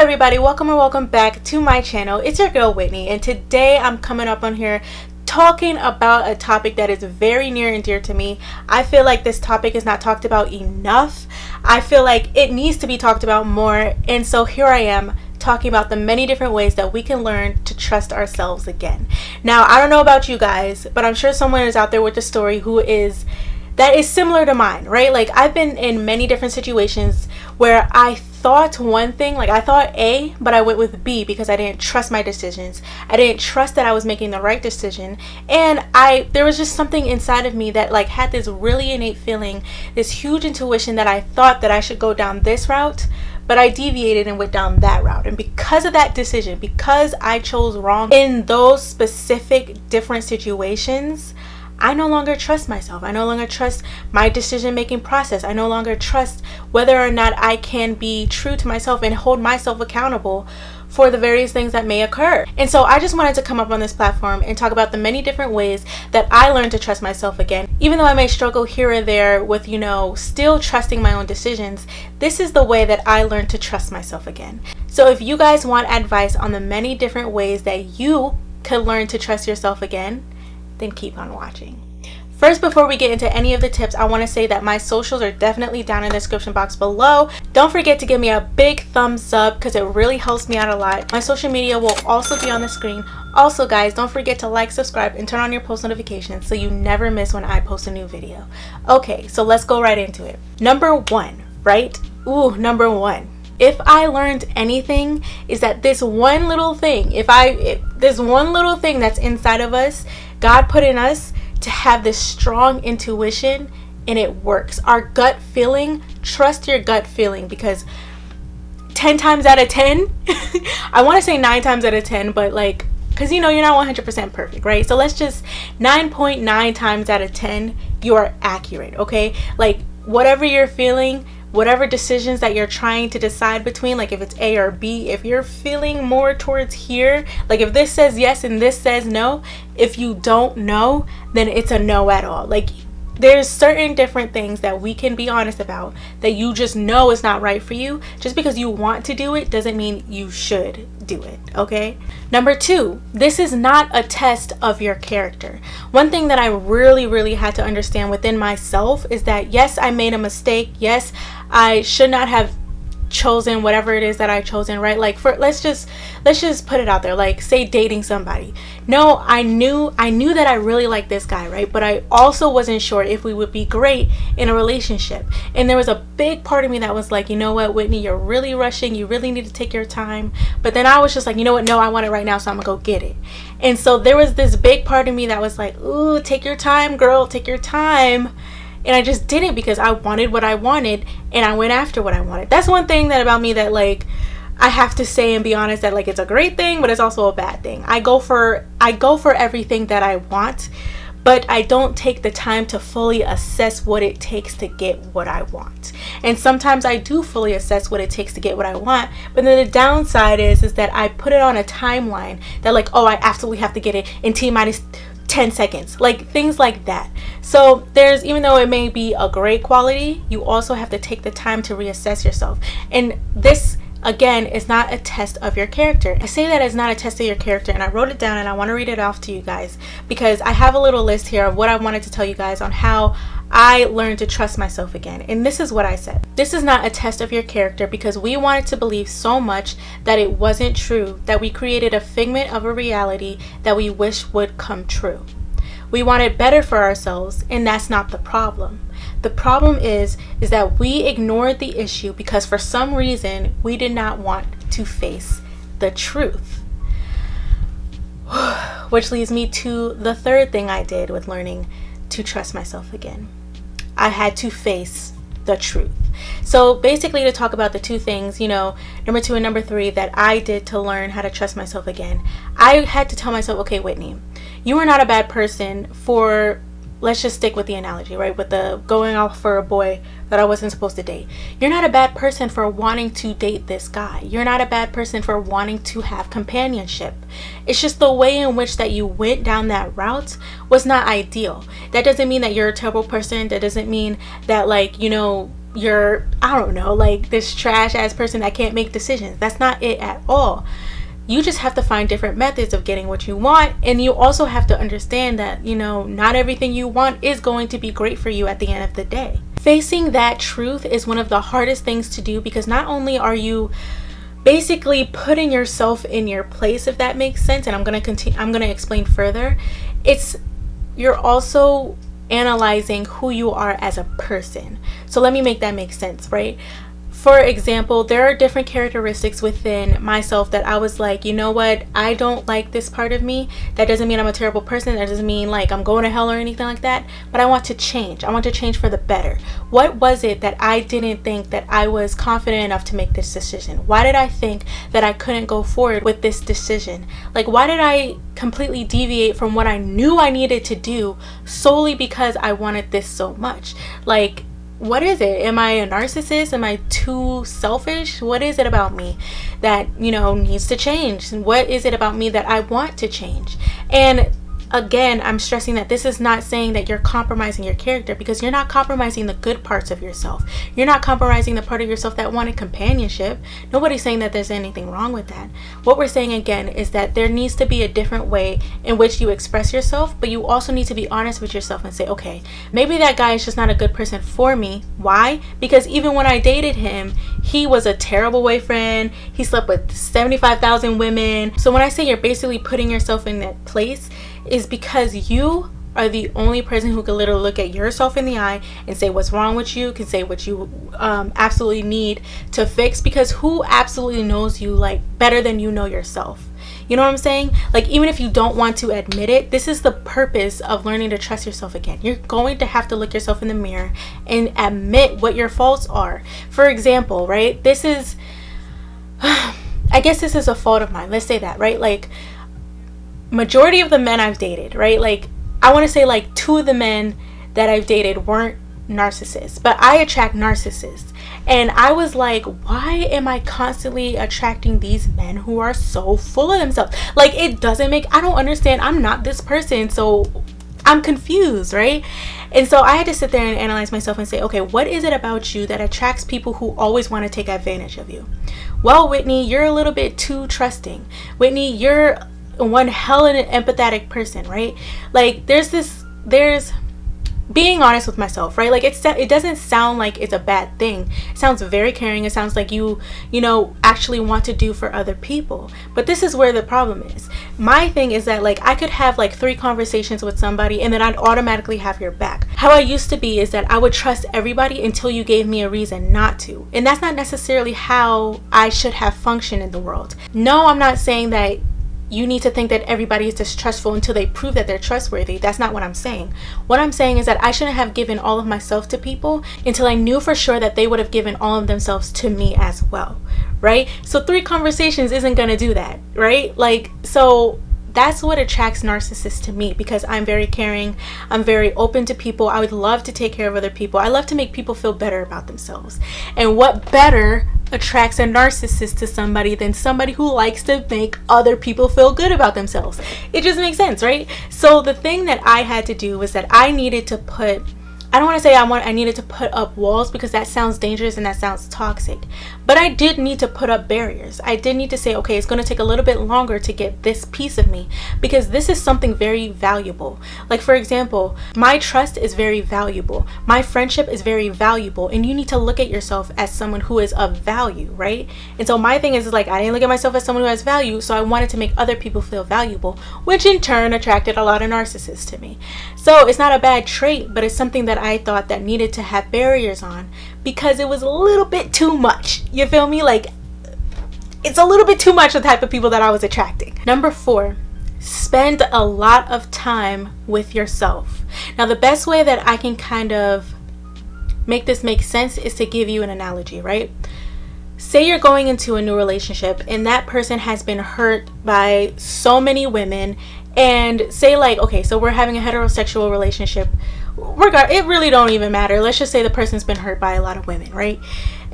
everybody, welcome or welcome back to my channel. It's your girl Whitney, and today I'm coming up on here talking about a topic that is very near and dear to me. I feel like this topic is not talked about enough. I feel like it needs to be talked about more, and so here I am talking about the many different ways that we can learn to trust ourselves again. Now, I don't know about you guys, but I'm sure someone is out there with a story that is similar to mine, right? Like, I've been in many different situations where I thought one thing, like I thought A, but I went with B because I didn't trust my decisions. I didn't trust that I was making the right decision. And there was just something inside of me that like had this really innate feeling, this huge intuition that I thought that I should go down this route, but I deviated and went down that route. And because of that decision, because I chose wrong in those specific different situations, I no longer trust myself. I no longer trust my decision-making process. I no longer trust whether or not I can be true to myself and hold myself accountable for the various things that may occur. And so I just wanted to come up on this platform and talk about the many different ways that I learned to trust myself again. Even though I may struggle here or there with, still trusting my own decisions, this is the way that I learned to trust myself again. So if you guys want advice on the many different ways that you could learn to trust yourself again, then keep on watching. First, before we get into any of the tips, I want to say that my socials are definitely down in the description box below. Don't forget to give me a big thumbs up because it really helps me out a lot. My social media will also be on the screen. Also, guys, don't forget to like, subscribe, and turn on your post notifications so you never miss when I post a new video. Okay, so let's go right into it. Number one, right? Number one. If I learned anything, is that this one little thing, this one little thing that's inside of us, God put in us to have this strong intuition, and it works. Our gut feeling, trust your gut feeling, because 10 times out of 10, I want to say 9 times out of 10, but because you're not 100% perfect, right? So let's just 9.9 times out of 10, you are accurate, okay? Like, whatever you're feeling, whatever decisions that you're trying to decide between, like if it's A or B, if you're feeling more towards here, like if this says yes and this says no, if you don't know, then it's a no at all. Like, there's certain different things that we can be honest about that you just know is not right for you. Just because you want to do it doesn't mean you should do it, okay? Number two, this is not a test of your character. One thing that I really had to understand within myself is that yes, I made a mistake. Yes, I should not have chosen whatever it is that I chosen, right? Like, let's just put it out there, like say dating somebody. No, I knew that I really liked this guy, right? But I also wasn't sure if we would be great in a relationship. And there was a big part of me that was like, you know what, Whitney, you're really rushing, you really need to take your time. But then I was just like, you know what, no, I want it right now, so I'm gonna go get it. And so there was this big part of me that was like, ooh, take your time, girl, take your time. And I just didn't, because I wanted what I wanted and I went after what I wanted. That's one thing that about me that I have to say and be honest, that it's a great thing, but it's also a bad thing. I go for everything that I want, but I don't take the time to fully assess what it takes to get what I want. And sometimes I do fully assess what it takes to get what I want, but then the downside is that I put it on a timeline that I absolutely have to get it in T-minus 10 seconds, like things like that. So even though it may be a great quality, you also have to take the time to reassess yourself. And this, again, is not a test of your character. I say that it's not a test of your character, and I wrote it down and I want to read it off to you guys because I have a little list here of what I wanted to tell you guys on how I learned to trust myself again. And this is what I said. This is not a test of your character because we wanted to believe so much that it wasn't true that we created a figment of a reality that we wish would come true. We wanted better for ourselves, and that's not the problem. The problem is that we ignored the issue because for some reason we did not want to face the truth. Which leads me to the third thing I did with learning to trust myself again. I had to face the truth. So basically, to talk about the two things, number 2 and number 3 that I did to learn how to trust myself again, I had to tell myself, okay, Whitney, you are not a bad person for, let's just stick with the analogy, right? With the going off for a boy that I wasn't supposed to date. You're not a bad person for wanting to date this guy. You're not a bad person for wanting to have companionship. It's just the way in which that you went down that route was not ideal. That doesn't mean that you're a terrible person. That doesn't mean that you're, I don't know, like this trash ass person that can't make decisions. That's not it at all. You just have to find different methods of getting what you want. And you also have to understand that, you know, not everything you want is going to be great for you at the end of the day. Facing that truth is one of the hardest things to do, because not only are you basically putting yourself in your place, if that makes sense, and I'm going to explain further, you're also analyzing who you are as a person. So let me make that make sense, right? For example, there are different characteristics within myself that I was like, you know what, I don't like this part of me. That doesn't mean I'm a terrible person. That doesn't mean like I'm going to hell or anything like that. But I want to change. I want to change for the better. What was it that I didn't think that I was confident enough to make this decision? Why did I think that I couldn't go forward with this decision? Like, why did I completely deviate from what I knew I needed to do solely because I wanted this so much? Like, what is it? Am I a narcissist? Am I too selfish? What is it about me that, you know, needs to change? What is it about me that I want to change? And again, I'm stressing that this is not saying that you're compromising your character, because you're not compromising the good parts of yourself. You're not compromising the part of yourself that wanted companionship. Nobody's saying that there's anything wrong with that. What we're saying again is that there needs to be a different way in which you express yourself, but you also need to be honest with yourself and say, okay, maybe that guy is just not a good person for me. Why? Because even when I dated him, he was a terrible boyfriend. He slept with 75,000 women. So when I say you're basically putting yourself in that place, is because you are the only person who can literally look at yourself in the eye and say what's wrong with you, can say what you absolutely need to fix, because who absolutely knows you like better than you know yourself? You know what I'm saying? Like, even if you don't want to admit it, this is the purpose of learning to trust yourself again. You're going to have to look yourself in the mirror and admit what your faults are. For example, right? This is, I guess this is a fault of mine. Let's say that, right? Like, majority of the men I've dated, right? Like, I want to say like 2 of the men that I've dated weren't narcissists, but I attract narcissists. And I was like, why am I constantly attracting these men who are so full of themselves? Like, I don't understand. I'm not this person. So I'm confused, right? And so I had to sit there and analyze myself and say, okay, what is it about you that attracts people who always want to take advantage of you? Well, Whitney, you're a little bit too trusting. Whitney, you're one hell of an empathetic person, right? Like, there's being honest with myself, right? Like, it doesn't sound like it's a bad thing. It sounds very caring. It sounds like you know, actually want to do for other people. But this is where the problem is. My thing is that, like, I could have like 3 conversations with somebody and then I'd automatically have your back. How I used to be is that I would trust everybody until you gave me a reason not to. And that's not necessarily how I should have functioned in the world. No, I'm not saying that you need to think that everybody is distrustful until they prove that they're trustworthy. That's not what I'm saying. What I'm saying is that I shouldn't have given all of myself to people until I knew for sure that they would have given all of themselves to me as well, right? So 3 conversations isn't going to do that, right? Like, so that's what attracts narcissists to me, because I'm very caring. I'm very open to people. I would love to take care of other people. I love to make people feel better about themselves. And what better attracts a narcissist to somebody than somebody who likes to make other people feel good about themselves? It just makes sense, right? So the thing that I had to do was that I needed to put, I don't want to say I needed to put up walls, because that sounds dangerous and that sounds toxic. But I did need to put up barriers. I did need to say, okay, it's going to take a little bit longer to get this piece of me, because this is something very valuable. Like, for example, my trust is very valuable. My friendship is very valuable. And you need to look at yourself as someone who is of value, right? And so my thing is like, I didn't look at myself as someone who has value. So I wanted to make other people feel valuable, which in turn attracted a lot of narcissists to me. So it's not a bad trait, but it's something that I thought that needed to have barriers on, because it was a little bit too much. You feel me? Like, it's a little bit too much the type of people that I was attracting. Number 4, spend a lot of time with yourself. Now, the best way that I can kind of make this make sense is to give you an analogy, right? Say you're going into a new relationship and that person has been hurt by so many women, and say like, okay, so we're having a heterosexual relationship. It really don't even matter. Let's just say the person's been hurt by a lot of women, right?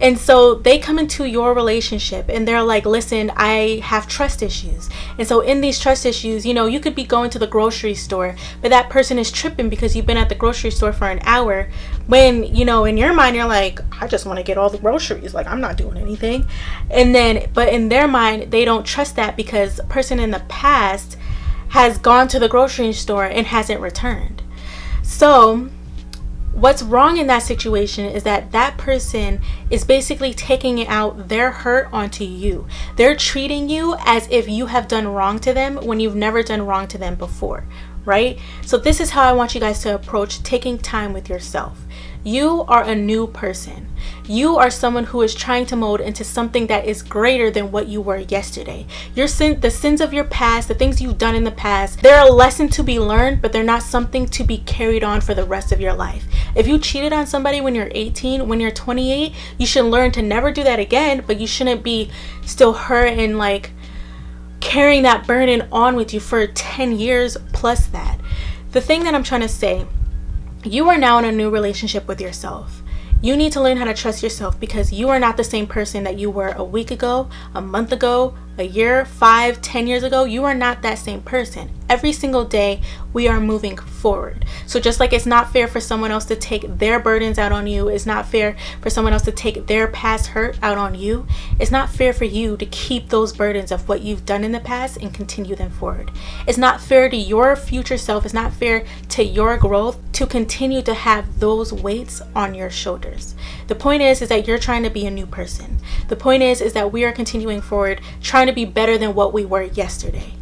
And so they come into your relationship and they're like, listen, I have trust issues. And so in these trust issues, you know, you could be going to the grocery store, but that person is tripping because you've been at the grocery store for an hour, when, you know, in your mind, you're like, I just want to get all the groceries. Like, I'm not doing anything. And then, but in their mind, they don't trust that because the person in the past has gone to the grocery store and hasn't returned. So what's wrong in that situation is that that person is basically taking out their hurt onto you. They're treating you as if you have done wrong to them when you've never done wrong to them before, right? So this is how I want you guys to approach taking time with yourself. You are a new person. You are someone who is trying to mold into something that is greater than what you were yesterday. The sins of your past, the things you've done in the past, they're a lesson to be learned, but they're not something to be carried on for the rest of your life. If you cheated on somebody when you're 18, when you're 28, you should learn to never do that again, but you shouldn't be still hurt and like carrying that burden on with you for 10 years plus that. The thing that I'm trying to say, you are now in a new relationship with yourself. You need to learn how to trust yourself because you are not the same person that you were a week ago, a month ago, a year, 5, 10 years ago. You are not that same person. Every single day we are moving forward. So just like it's not fair for someone else to take their burdens out on you, it's not fair for someone else to take their past hurt out on you, it's not fair for you to keep those burdens of what you've done in the past and continue them forward. It's not fair to your future self, it's not fair to your growth to continue to have those weights on your shoulders. The point is that you're trying to be a new person. The point is that we are continuing forward, trying to be better than what we were yesterday.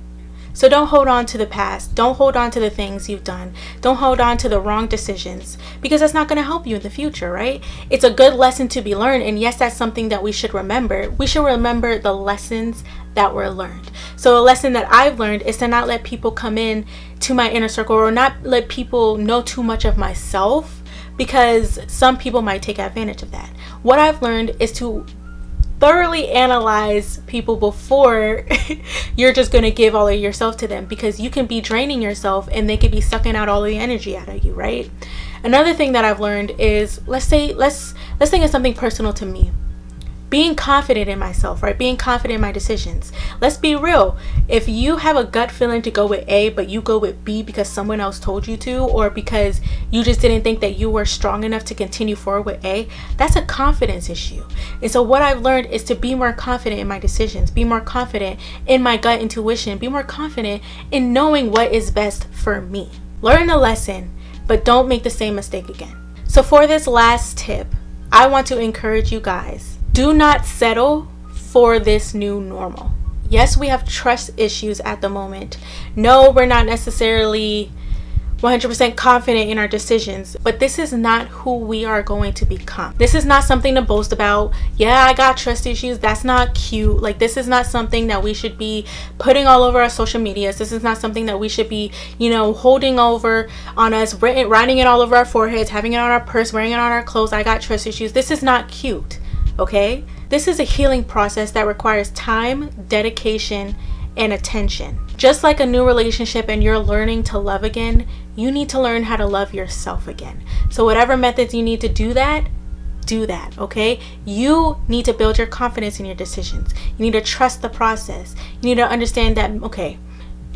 So don't hold on to the past. Don't hold on to the things you've done. Don't hold on to the wrong decisions because that's not going to help you in the future, right? It's a good lesson to be learned. And yes, that's something that we should remember. We should remember the lessons that were learned. So a lesson that I've learned is to not let people come in to my inner circle or not let people know too much of myself because some people might take advantage of that. What I've learned is to thoroughly analyze people before you're just going to give all of yourself to them, because you can be draining yourself and they could be sucking out all of the energy out of you, right? Another thing that I've learned is, let's think of something personal to me. Being confident in myself, right? Being confident in my decisions. Let's be real. If you have a gut feeling to go with A, but you go with B because someone else told you to, or because you just didn't think that you were strong enough to continue forward with A, that's a confidence issue. And so what I've learned is to be more confident in my decisions, be more confident in my gut intuition, be more confident in knowing what is best for me. Learn the lesson, but don't make the same mistake again. So for this last tip, I want to encourage you guys. Do not settle for this new normal. Yes, we have trust issues at the moment. No, we're not necessarily 100% confident in our decisions, but this is not who we are going to become. This is not something to boast about. Yeah, I got trust issues. That's not cute. Like, this is not something that we should be putting all over our social medias. This is not something that we should be, holding over on us, writing it all over our foreheads, having it on our purse, wearing it on our clothes. I got trust issues. This is not cute. Okay? This is a healing process that requires time, dedication, and attention. Just like a new relationship and you're learning to love again, you need to learn how to love yourself again. So whatever methods you need to do that, okay? You need to build your confidence in your decisions. You need to trust the process. You need to understand that, okay,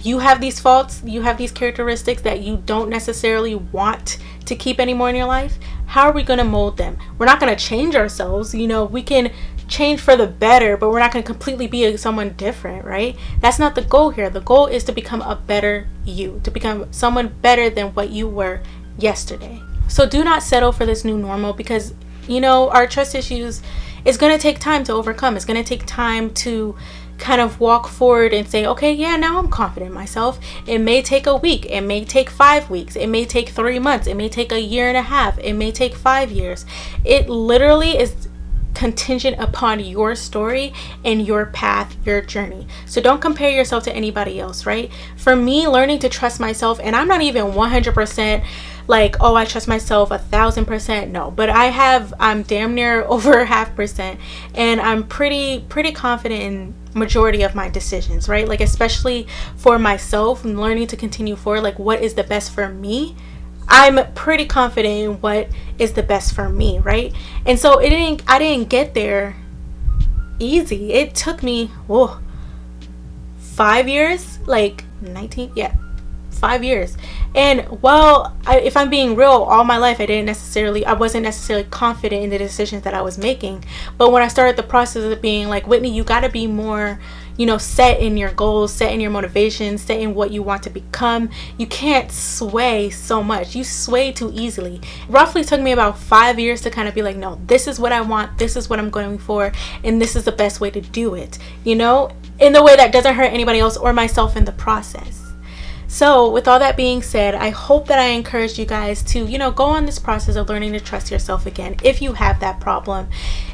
you have these faults, you have these characteristics that you don't necessarily want to keep anymore in your life. How are we going to mold them? We're not going to change ourselves. We can change for the better, but we're not going to completely be someone different, right? That's not the goal here. The goal is to become a better you, to become someone better than what you were yesterday. So do not settle for this new normal because, our trust issues is going to take time to overcome. It's going to take time to kind of walk forward and say, okay, yeah, now I'm confident in myself. It may take a week. It may take 5 weeks. It may take 3 months. It may take a year and a half. It may take 5 years. It literally is contingent upon your story and your path, your journey. So don't compare yourself to anybody else, right? For me, learning to trust myself, and I'm not even 100% like, oh, I trust myself 1,000%. No, but I'm damn near over 0.5%, and I'm pretty confident in majority of my decisions, right? Like, especially for myself and learning to continue forward, like what is the best for me. I'm pretty confident in what is the best for me, right? And so I didn't get there easy. It took me 5 years, like 19, yeah, 5 years. And well, if I'm being real, all my life I wasn't necessarily confident in the decisions that I was making. But when I started the process of being like, Whitney, you got to be more, set in your goals, set in your motivations, set in what you want to become. You can't sway so much. You sway too easily. It roughly took me about 5 years to kind of be like, no, this is what I want, this is what I'm going for, and this is the best way to do it, in the way that doesn't hurt anybody else or myself in the process. So with all that being said, I hope that I encouraged you guys to, go on this process of learning to trust yourself again if you have that problem.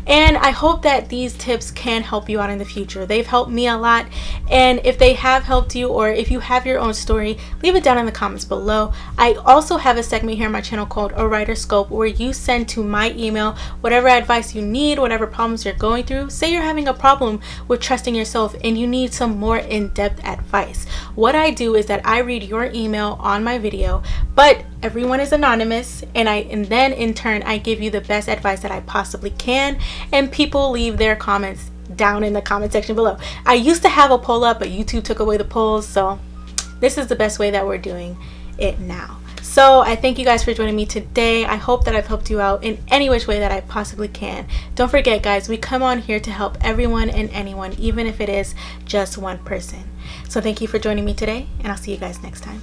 And I hope that these tips can help you out in the future. They've helped me a lot. And if they have helped you, or if you have your own story, leave it down in the comments below. I also have a segment here on my channel called A Writer's Scope, where you send to my email whatever advice you need, whatever problems you're going through. Say you're having a problem with trusting yourself and you need some more in-depth advice. What I do is that I read your email on my video, but everyone is anonymous, and then in turn I give you the best advice that I possibly can, and people leave their comments down in the comment section below. I used to have a poll up, but YouTube took away the polls, so this is the best way that we're doing it now. So I thank you guys for joining me today. I hope that I've helped you out in any which way that I possibly can. Don't forget, guys, we come on here to help everyone and anyone, even if it is just one person. So thank you for joining me today, and I'll see you guys next time.